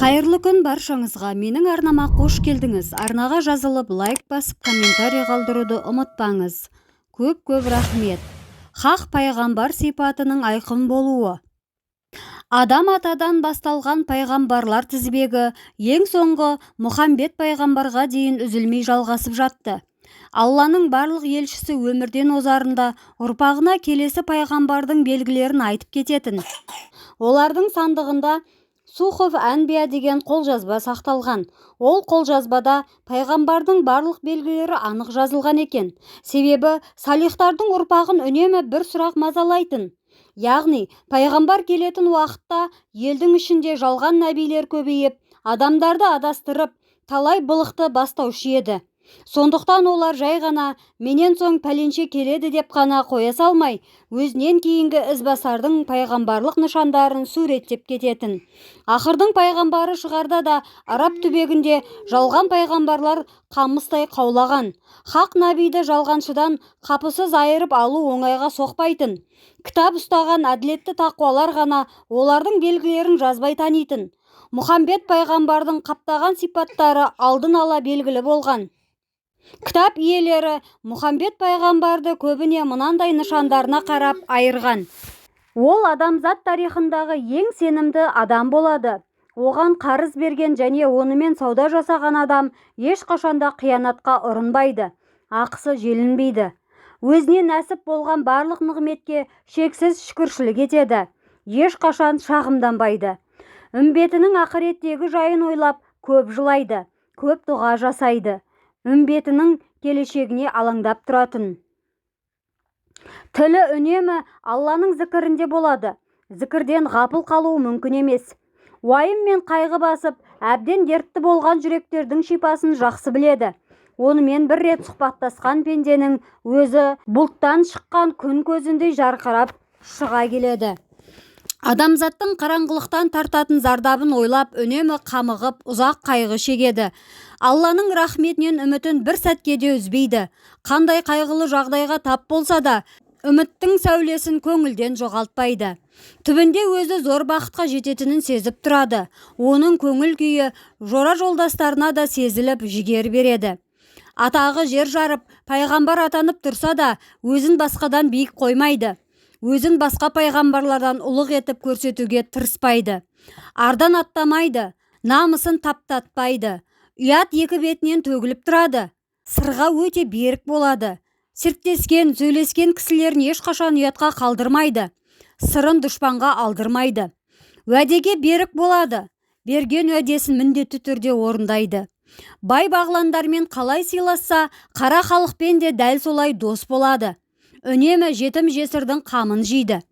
Қайырлы күн баршаңызға. Менің арнама қош келдіңіз. Арнаға жазылып, лайк басып, комментарий қалдыруды ұмытпаңыз. Көп рахмет. Хақ пайғамбар сипатының айқын болуы. Адам атадан басталған пайғамбарлар тізбегі ең соңғы Мұхамбет пайғамбарға дейін үзілмей жалғасып жатты. Алланың барлық елшісі өмірден озарында ұрпағына келесі пайғамбардың белгілерін айтып кететін. Олардың сандығында Сухов Әнбия деген қолжазба сақталған. Ол қолжазбада пайғамбардың барлық белгілері анық жазылған екен. Себебі салихтардың ұрпағын үнемі бір сұрақ мазалайтын. Яғни, пайғамбар келетін уақытта елдің ішінде жалған нәбилер көбейіп, адамдарды адастырып, талай былықты бастаушы еді. Сондықтан олар жай ғана менен соң пәленше келеді деп қана қоя салмай, өзінен кейінгі ізбасардың пайғамбарлық нышандарын суреттеп кететін. Ақырдың пайғамбары шығарда да араб түбегінде жалған пайғамбарлар қамыстай қаулаған. Хақ нәбиді жалғаншыдан қапысыз айырып алу оңайға соқпайтын. Кітап ұстаған әділетті тақуалар ғана олардың белгілерін жазбай танитын. Мұхамбет пайғамбардың қаптаған сипаттары алдын ала белгілі болған. Кітап иелері Мұхамбет пайғамбарды көбіне мынандай нышандарына қарап айырған. Ол адамзат тарихындағы ең сенімді адам болады. Оған қарыз берген және онымен сауда жасаған адам ешқашанда қиянатқа ұрынбайды, ақысы желінбейді. Өзіне нәсіп болған барлық нығметке шексіз шүкіршілік етеді, ешқашан шағымданбайды. Үмбетінің ақыреттегі жайын ойлап көп жылайды, көп дұға жасайды. Үмбетінің келешегіне алаңдап тұратын. Тілі үнемі Алланың зікірінде болады. Зікірден ғапыл қалуы мүмкін емес. Уайым мен қайғы басып, әбден дертті болған жүректердің шипасын жақсы біледі. Онымен бір рет сұхбаттасқан пенденің өзі бұлттан шыққан күн көзіндей жарқырап шыға келеді. Адамзаттың қараңғылықтан тартатын зардабын ойлап, үнемі қамығып, ұзақ қайғы шегеді. Алланың рахметінен үмітін бір сәтке де үзбейді. Қандай қайғылы жағдайға тап болса да, үміттің сәулесін көңілден жоғалтпайды. Түбінде өзі зор бақытқа жететінін сезіп тұрады. Оның көңіл күйі жора жолдастарына да сезіліп, жігер береді. Атағы жер жарып, пайғамбар атанып тұрса да, өзін басқадан биік қоймайды. Өзін басқа пайғамбарлардан ұлық етіп көрсетуге тырыспайды. Ардан аттамайды, намысын таптатпайды. Ұят екі бетінен төгіліп тұрады. Сырға өте берік болады. Серіктескен, сөйлескен кісілерін ешқашан ұятқа қалдырмайды. Сырын дұшпанға алдырмайды. Уәдеге берік болады. Берген уәдесін міндетті түрде орындайды. Бай бағландармен қалай сыйласса, қара халықпен де дәл солай дос болады. Үнемі жетім жесірдің қамын жейді.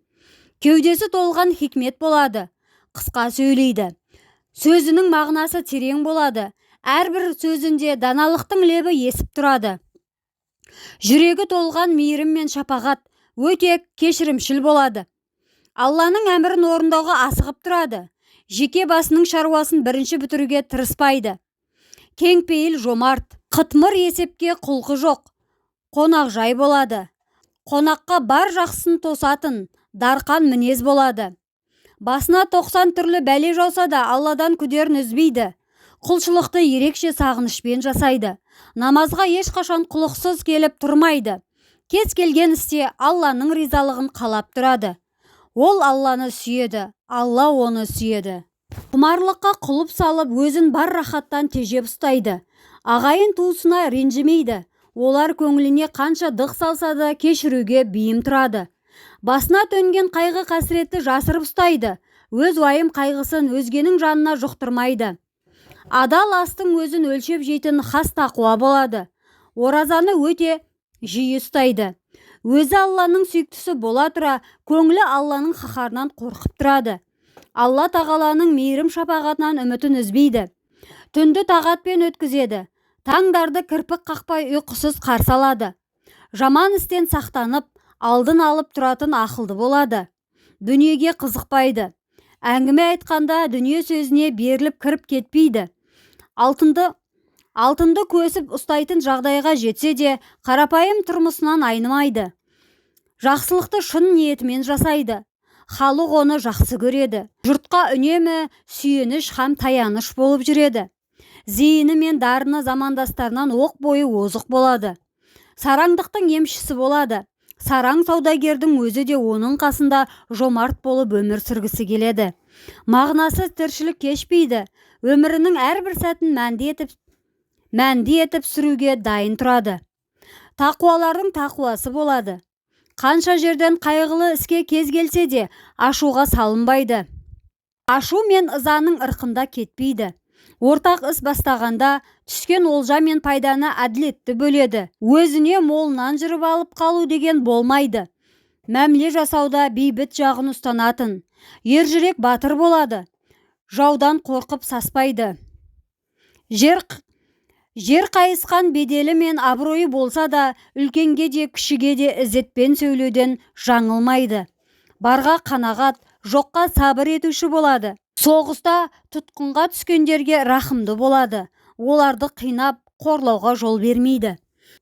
Кеудесі толған хикмет болады. Қысқа сөйлейді. Сөзінің мағынасы терең болады. Әрбір сөзінде даналықтың лебі есіп тұрады. Жүрегі толған мейірім мен шапағат, өте кешірімшіл болады. Алланың әмірін орындауға асығып тұрады. Жеке басының шаруасын бірінші бітіруге тырыспайды. Кеңпейіл жомарт, қытмыр есепке құлқы жоқ. Қонақ жай болады. Қонаққа бар жақсын тосатын, дарқан мінез болады. Басына 90 түрлі бәле жауса да Алладан күдерін үзбейді. Құлшылықты ерекше сағынышпен жасайды. Намазға ешқашан құлықсыз келіп тұрмайды. Кез келген істе Алланың ризалығын қалап тұрады. Ол Алланы сүйеді, Алла оны сүйеді. Құмарлыққа құлып салып, өзін бар рахаттан тежеп ұстайды. Ағайын туысына ренжімейді. Олар көңіліне қанша дық салса да кешіруге бейім тұрады. Басына төнген қайғы қасіретті жасырып ұстайды. Өз уайым қайғысын өзгенің жанына жұқтырмайды. Адал астың өзін өлшеп жейтін хас тақуа болады. Оразаны өте жиі ұстайды. Өзі Алланың сүйіктісі бола тұра, көңілі Алланың қаһарынан қорқып тұрады. Алла тағаланың мейірім шапағатынан үмітін үзбейді. Түнді тағатпен өткізеді. Таңдарды кірпік қақпай ұйқысыз қарсы алады. Жаман істен сақтанып, алдын алып тұратын ақылды болады. Дүниеге қызықпайды. Әңгіме айтқанда дүние сөзіне беріліп кіріп кетпейді. Алтынды көсіп ұстайтын жағдайға жетсе де, қарапайым тұрмысынан айнымайды. Жақсылықты шын ниетімен жасайды. халық оны жақсы көреді. Жұртқа үнемі сүйеніш һәм таяныш болып жүреді. Зейіні мен дарыны замандастарынан оқ бойы озық болады. Сараңдықтың емшісі болады. Сараң саудагердің өзі де оның қасында жомарт болып өмір сүргісі келеді. Мағынасыз тіршілік кешпейді. Өмірінің әрбір сәтін мәнді етіп сүруге дайын тұрады. Тақуалардың тақуасы болады. Қанша жерден қайғылы іске кез келсе де ашуға салынбайды. Ашу мен ызаның ырқында кетпейді. Ортақ іс бастағанда түскен олжа мен пайданы әділетті бөледі. Өзіне молынан жырып алып қалу деген болмайды. Мәміле жасауда бейбіт жағын ұстанатын. Ержүрек батыр болады. Жаудан қорқып саспайды. Жер қайысқан беделі мен абыройы болса да, үлкенге де кішіге де ізетпен сөйлеуден жаңылмайды. Барға қанағат, жоққа сабыр етуші болады. Соғыста тұтқынға түскендерге рахымды болады. Оларды қинап, қорлауға жол бермейді.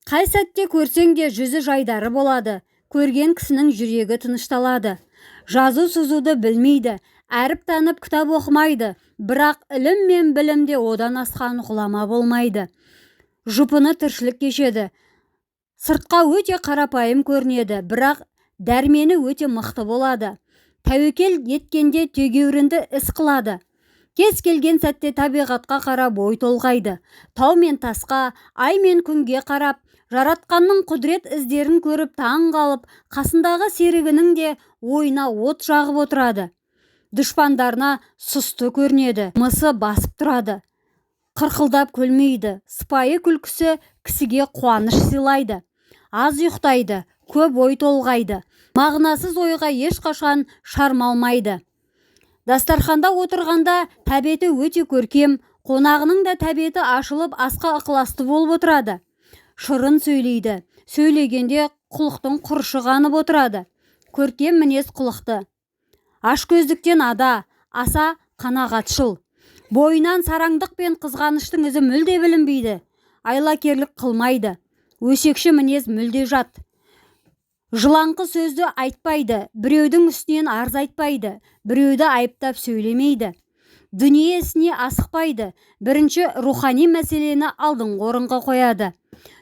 Қай сәтте көрсең де жүзі жайдары болады. Көрген кісінің жүрегі тынышталады. Жазу сызуды білмейді. Әріп танып кітап оқымайды. Бірақ ілім мен білімде одан асқан ғұлама болмайды. Жұпыны тіршілік кешеді. Сыртқа өте қарапайым көрінеді, бірақ дәрмені өте мықты болады. Тәуекел еткенде тегеурінді іс қылады. Кез келген сәтте табиғатқа қарап ой толғайды. Тау мен тасқа, ай мен күнге қарап, жаратқанның құдірет іздерін көріп таң қалып, қасындағы серігінің де ойына от жағып отырады. Дұшпандарына сұсты көрінеді, мысы басып тұрады. Қырқылдап күлмейді, сыпайы күлкісі кісіге қуаныш сыйлайды. Аз ұйықтайды, көп ой толғайды. Мағынасыз ойға ешқашан шармалмайды. Дастарханда отырғанда тәбеті өте көркем, қонағының да тәбеті ашылып асқа ықыласты болып отырады. Шырын сөйлейді, сөйлегенде құлықтың құрышы қанып отырады. Көркем мінез құлықты. Ашкөздіктен ада, аса қанағатшыл. Бойынан сараңдық пен қызғаныштың ізі мүлде білінбейді. Айлакерлік қылмайды. Өсекші мінез мүлде жат. Жылаңқы сөзді айтпайды, біреудің үстінен арыз айтпайды, біреуді айыптап сөйлемейді. Дүние ісіне асықпайды, бірінші рухани мәселені алдыңғы орынға қояды.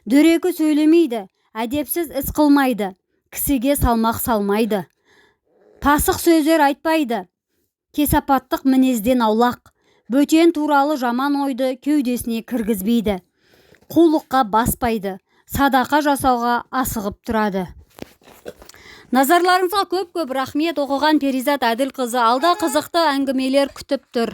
Дөрекі сөйлемейді, әдепсіз іс қылмайды, кісіге салмақ салмайды. Тасық сөздер айтпайды, кесапаттық мінезден аулақ, бөтен туралы жаман ойды кеудесіне кіргізбейді. Қулыққа баспайды, садақа жасауға асығып тұрады. Назарларыңызға көп рахмет. Оқыған Перизат Әділқызы. Алда қызықты әңгімелер күтіп тұр.